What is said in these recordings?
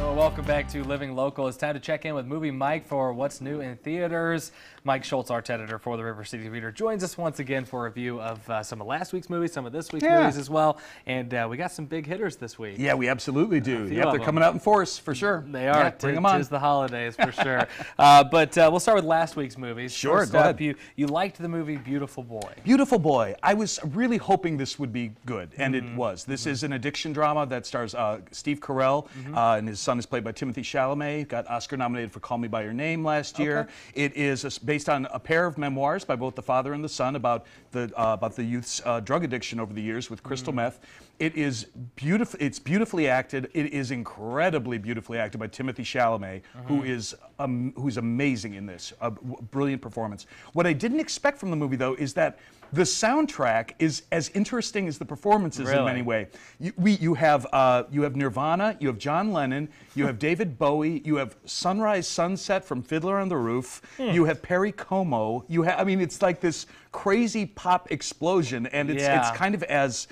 Well, welcome back to Living Local. It's time to check in with Movie Mike for what's new in theaters. Mike Shultz, art editor for the River City Reader, joins us once again for a review of some of last week's movies, some of this week's movies as well. And we got some big hitters this week. Yeah, we absolutely do. Yep, they're coming out in force for sure. They are. Yeah, bring them on. Tis the holidays for sure. But we'll start with last week's movies. Sure, First go up, ahead. You liked the movie Beautiful Boy. Beautiful Boy. I was really hoping this would be good, and it was. This is an addiction drama that stars Steve Carell, and his son is played by Timothy Chalamet. Got Oscar nominated for Call Me By Your Name last year. It is based on a pair of memoirs by both the father and the son about the youth's drug addiction over the years with crystal meth. It is beautiful. It's beautifully acted. It is incredibly beautifully acted by Timothy Chalamet, who's amazing in this. A brilliant performance. What I didn't expect from the movie, though, is that the soundtrack is as interesting as the performances in many ways. You have Nirvana, you have John Lennon, you have David Bowie, you have Sunrise Sunset from Fiddler on the Roof, you have Perry Como. I mean, it's like this crazy pop explosion, and it's kind of as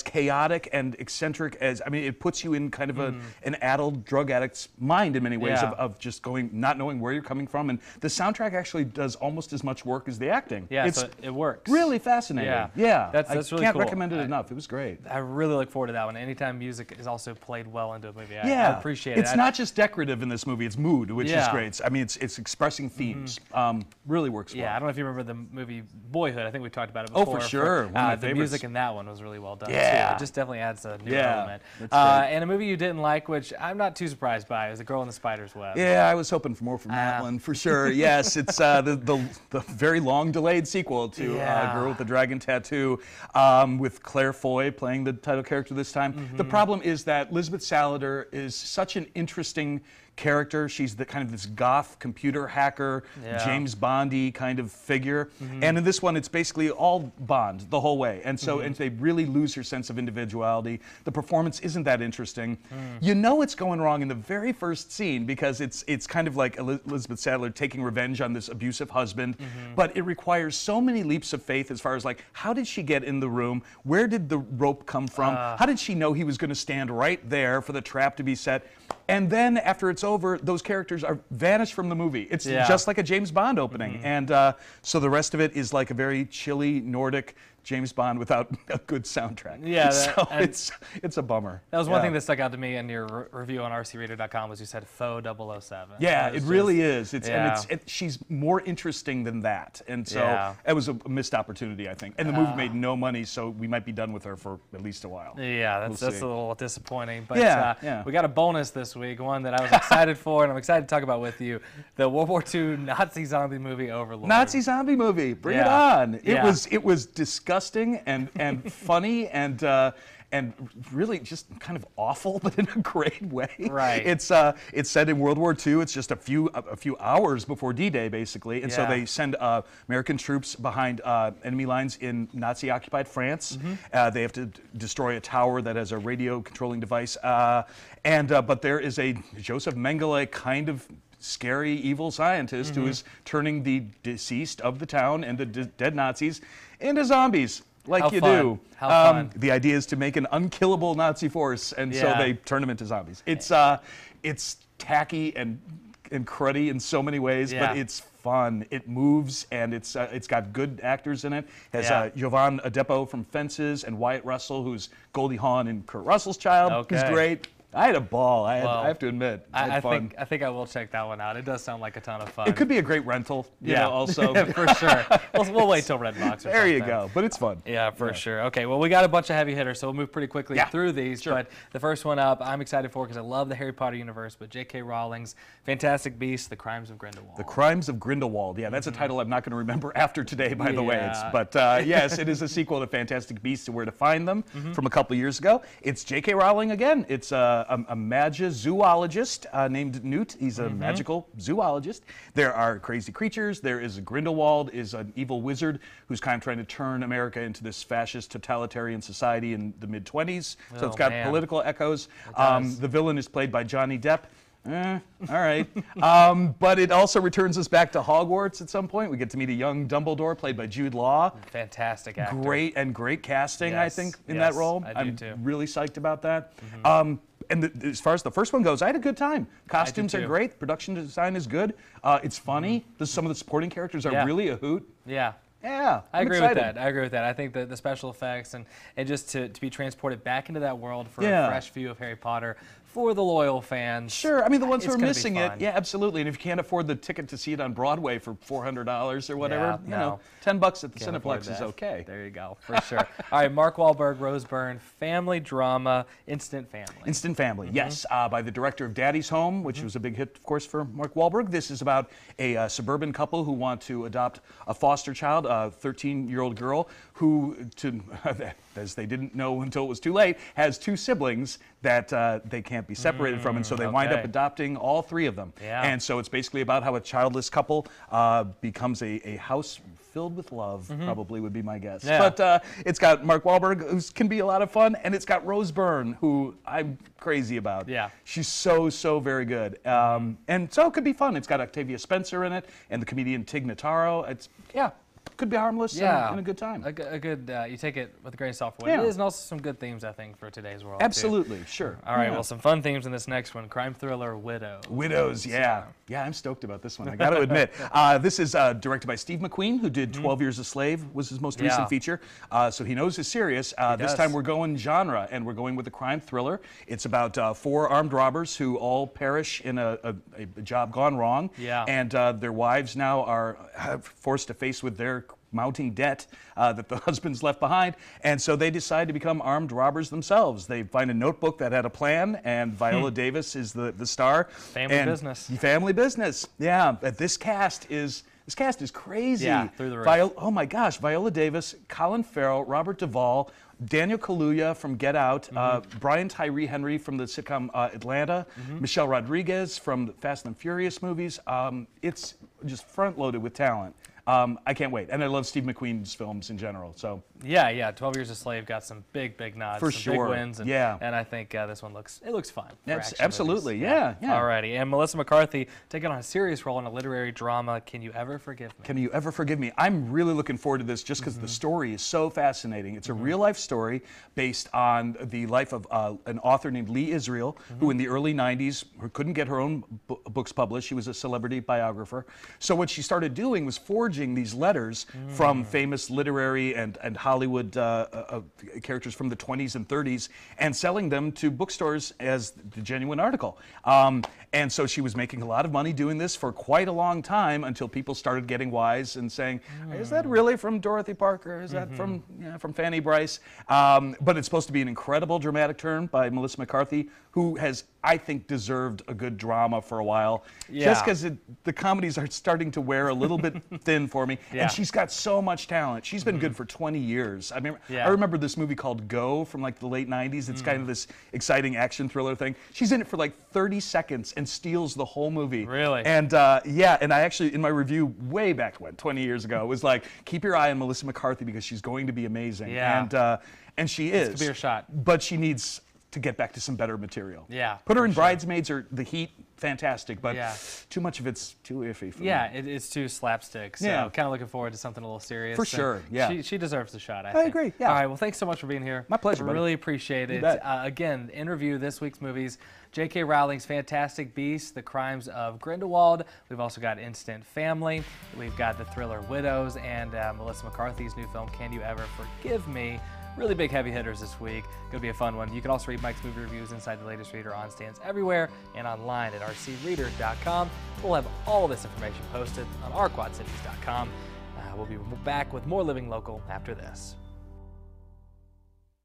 chaotic and eccentric as, I mean, it puts you in kind of an addled drug addict's mind in many ways of just not knowing where you're coming from. And the soundtrack actually does almost as much work as the acting. Yeah, so it works. Really fascinating. Yeah. That's really I can't cool. recommend it enough. It was great. I really look forward to that one. Anytime music is also played well into a movie, I appreciate it. It's not just decorative in this movie, it's mood, which is great. I mean, it's expressing themes. Really works well. Yeah, I don't know if you remember the movie Boyhood. I think we talked about it before. Oh, for sure. One of my the favorites. music in that one was really well done, too. Yeah. It just definitely adds a new element. And a movie you didn't like, which I'm not too surprised by, is The Girl in the Spider's Web. Yeah, I was hoping for more from that one, for sure. Yes, it's the very long-delayed sequel to Girl with the Dragon Tattoo, with Claire Foy playing the title character this time. The problem is that Lisbeth Salander is such an interesting character. She's the kind of this goth computer hacker, James Bondy kind of figure. And in this one, it's basically all Bond the whole way. And so and they really lose her sense of individuality. The performance isn't that interesting. You know it's going wrong in the very first scene because it's kind of like Elizabeth Sadler taking revenge on this abusive husband. But it requires so many leaps of faith as far as like, how did she get in the room? Where did the rope come from? How did she know he was going to stand right there for the trap to be set? And then after it's over, those characters are vanished from the movie. It's just like a James Bond opening. And so the rest of it is like a very chilly Nordic James Bond without a good soundtrack. Yeah, so it's a bummer. That was one thing that stuck out to me in your review on rcreader.com was you said faux 007. Yeah, it really is. And she's more interesting than that. And so it was a missed opportunity, I think. And the movie made no money, so we might be done with her for at least a while. Yeah, that's a little disappointing. But we got a bonus this week, one that I was excited for and I'm excited to talk about with you. The World War II Nazi zombie movie Overlord. Nazi zombie movie, bring it on. It was disgusting and funny and really just kind of awful, but in a great way. Right. It's set in World War II. It's just a few hours before D-Day, basically, and so they send American troops behind enemy lines in Nazi-occupied France. They have to destroy a tower that has a radio controlling device, but there is a Joseph Mengele kind of scary, evil scientist who is turning the deceased of the town and the dead Nazis into zombies, like you do. How fun. The idea is to make an unkillable Nazi force, and so they turn them into zombies. It's tacky and cruddy in so many ways, but it's fun. It moves, and it's got good actors in it. It has Jovan Adepo from Fences and Wyatt Russell, who's Goldie Hawn and Kurt Russell's child. He's great. I had a ball. I have to admit. I think I will check that one out. It does sound like a ton of fun. It could be a great rental. You know, also for sure. We'll wait till Redbox. There you go. But it's fun. Yeah, for sure. Okay. Well, we got a bunch of heavy hitters, so we'll move pretty quickly through these. Sure. But the first one up, I'm excited for because I love the Harry Potter universe. But J.K. Rowling's Fantastic Beasts: The Crimes of Grindelwald. The Crimes of Grindelwald. Yeah, that's a title I'm not going to remember after today, by the way. But yes, it is a sequel to Fantastic Beasts and Where to Find Them from a couple years ago. It's J.K. Rowling again. It's a zoologist named Newt. He's a magical zoologist. There are crazy creatures. There is Grindelwald, is an evil wizard who's kind of trying to turn America into this fascist totalitarian society in the mid-20s. So it's got political echoes. The villain is played by Johnny Depp. All right. But it also returns us back to Hogwarts at some point. We get to meet a young Dumbledore played by Jude Law. Fantastic actor. Great casting, I think, in that role. I do too. I'm really psyched about that. as far as the first one goes, I had a good time. Costumes are great. Production design is good. It's funny. Some of the supporting characters are really a hoot. Yeah. Yeah, I I'm agree excited. with that. I agree with that. I think that the special effects and just to be transported back into that world for a fresh view of Harry Potter for the loyal fans. Sure, I mean the ones who are gonna missing it, yeah, absolutely. And if you can't afford the ticket to see it on Broadway for $400 or whatever, you know, $10 at the Cineplex is okay. There you go, for sure. All right, Mark Wahlberg, Rose Byrne, family drama, Instant Family. Instant Family, yes, by the director of Daddy's Home, which was a big hit, of course, for Mark Wahlberg. This is about a suburban couple who want to adopt a foster child, a 13-year-old girl who, as they didn't know until it was too late, has 2 siblings that they can't be separated from, and so they wind up adopting all 3 of them. Yeah. And so it's basically about how a childless couple becomes a house filled with love, probably would be my guess. Yeah. But it's got Mark Wahlberg, who can be a lot of fun, and it's got Rose Byrne, who I'm crazy about. Yeah. She's so very good. And so it could be fun. It's got Octavia Spencer in it, and the comedian Tig Notaro. It's, could be harmless and a good time. A good, you take it with a grain of salt for what it is, and also some good themes, I think, for today's world. Absolutely, sure. All right, well, some fun themes in this next one. Crime thriller, Widows. Widows, yeah. Yeah, I'm stoked about this one, I got to admit. This is directed by Steve McQueen, who did 12 Years a Slave, was his most recent feature. So he knows his serious. This time we're going genre, and we're going with a crime thriller. It's about 4 armed robbers who all perish in a job gone wrong. Yeah. And their wives now are forced to face with their mounting debt that the husband's left behind, and so they decide to become armed robbers themselves. They find a notebook that had a plan, and Viola Davis is the star. Family business. Family business. Yeah, but this cast is crazy. Yeah, through the roof. Oh my gosh, Viola Davis, Colin Farrell, Robert Duvall, Daniel Kaluuya from Get Out, Brian Tyree Henry from the sitcom Atlanta, Michelle Rodriguez from the Fast and Furious movies. It's just front-loaded with talent. I can't wait, and I love Steve McQueen's films in general. So yeah, 12 Years a Slave got some big nods, for some sure, big wins, and, and I think this one looks fun. Absolutely, yeah. Alrighty, and Melissa McCarthy taking on a serious role in a literary drama. Can You Ever Forgive Me? Can You Ever Forgive Me? I'm really looking forward to this just because the story is so fascinating. It's a real life story based on the life of an author named Lee Israel, who in the early 90s couldn't get her own books published. She was a celebrity biographer. So what she started doing was forging these letters from famous literary and Hollywood characters from the 20s and 30s and selling them to bookstores as the genuine article. And so she was making a lot of money doing this for quite a long time until people started getting wise and saying, is that really from Dorothy Parker? Is that from Fanny Bryce? But it's supposed to be an incredible dramatic turn by Melissa McCarthy, who has, I think, deserved a good drama for a while. Just because the comedies are starting to wear a little bit thin for me. And she's got so much talent. She's been good for 20 years. I mean, I remember this movie called Go from like the late 90s. It's kind of this exciting action thriller thing. She's in it for like 30 seconds and steals the whole movie. Really? And and I actually, in my review way back when, 20 years ago, was like, keep your eye on Melissa McCarthy because she's going to be amazing. Yeah. And she is. This could be her shot. But she needs to get back to some better material. Yeah. Put her in Bridesmaids or The Heat, fantastic, but too much of it's too iffy for me. It's too slapstick, so kind of looking forward to something a little serious. For sure, She deserves the shot, I think. I agree, yeah. All right, well, thanks so much for being here. My pleasure, buddy. Really appreciate it. Again, interview this week's movies, J.K. Rowling's Fantastic Beasts, The Crimes of Grindelwald. We've also got Instant Family. We've got the thriller Widows, and Melissa McCarthy's new film, Can You Ever Forgive Me? Really big heavy hitters this week. Gonna be a fun one. You can also read Mike's movie reviews inside the latest reader on stands everywhere and online at rcreader.com. We'll have all this information posted on ourquadcities.com. We'll be back with more Living Local after this.